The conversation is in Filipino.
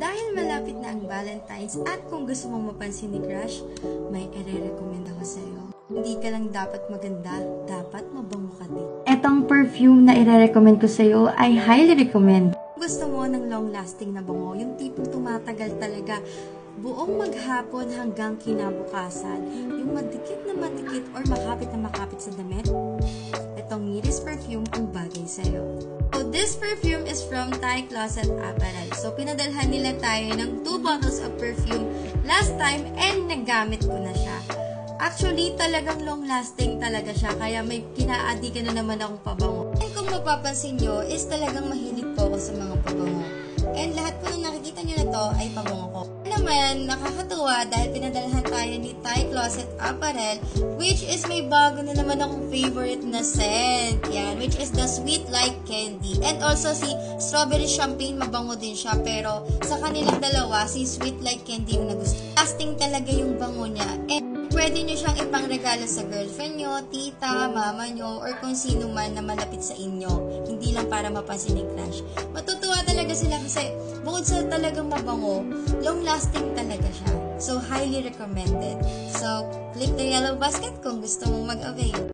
Dahil malapit na ang Valentine's at kung gusto mong mapansin ni crush, may ire-recommend ako sa'yo. Hindi ka lang dapat maganda, dapat mabango ka din. Etong perfume na ire-recommend ko sa'yo ay highly recommend. Gusto mo ng long-lasting na bango, yung tipong tumatagal talaga, buong maghapon hanggang kinabukasan, yung madikit or makapit na makapit sa damit, itong Miris perfume ang bagay sa'yo. So, this perfume is from Thai Closet Apparel. So, pinadalhan nila tayo ng 2 bottles of perfume last time and nagamit ko na siya. Actually, talagang long-lasting talaga siya, kaya may kinaadikan na naman akong pabango. And kung mapapansin nyo, is talagang mahilig po ako sa mga pabango. And lahat po na nakikita nyo na to ay pabango ko. Naman, nakakatuwa dahil pinadalhan tayo ni Thai Closet Apparel, which is may bago na naman akong favorite na scent. Yan, which is the Sweet Like Candy. And also si Strawberry Champagne, mabango din siya. Pero sa kanilang dalawa, si Sweet Like Candy yung nagusto. Lasting talaga yung bango niya. And pwede nyo siyang ipangregalo sa girlfriend nyo, tita, mama nyo, or kung sino man na malapit sa inyo. Hindi lang para mapansin ni crush. Matutuwa talaga sila kasi bukod sa talagang mabango, long-lasting talaga siya. So, highly recommended. So, click the yellow basket kung gusto mong mag-avail.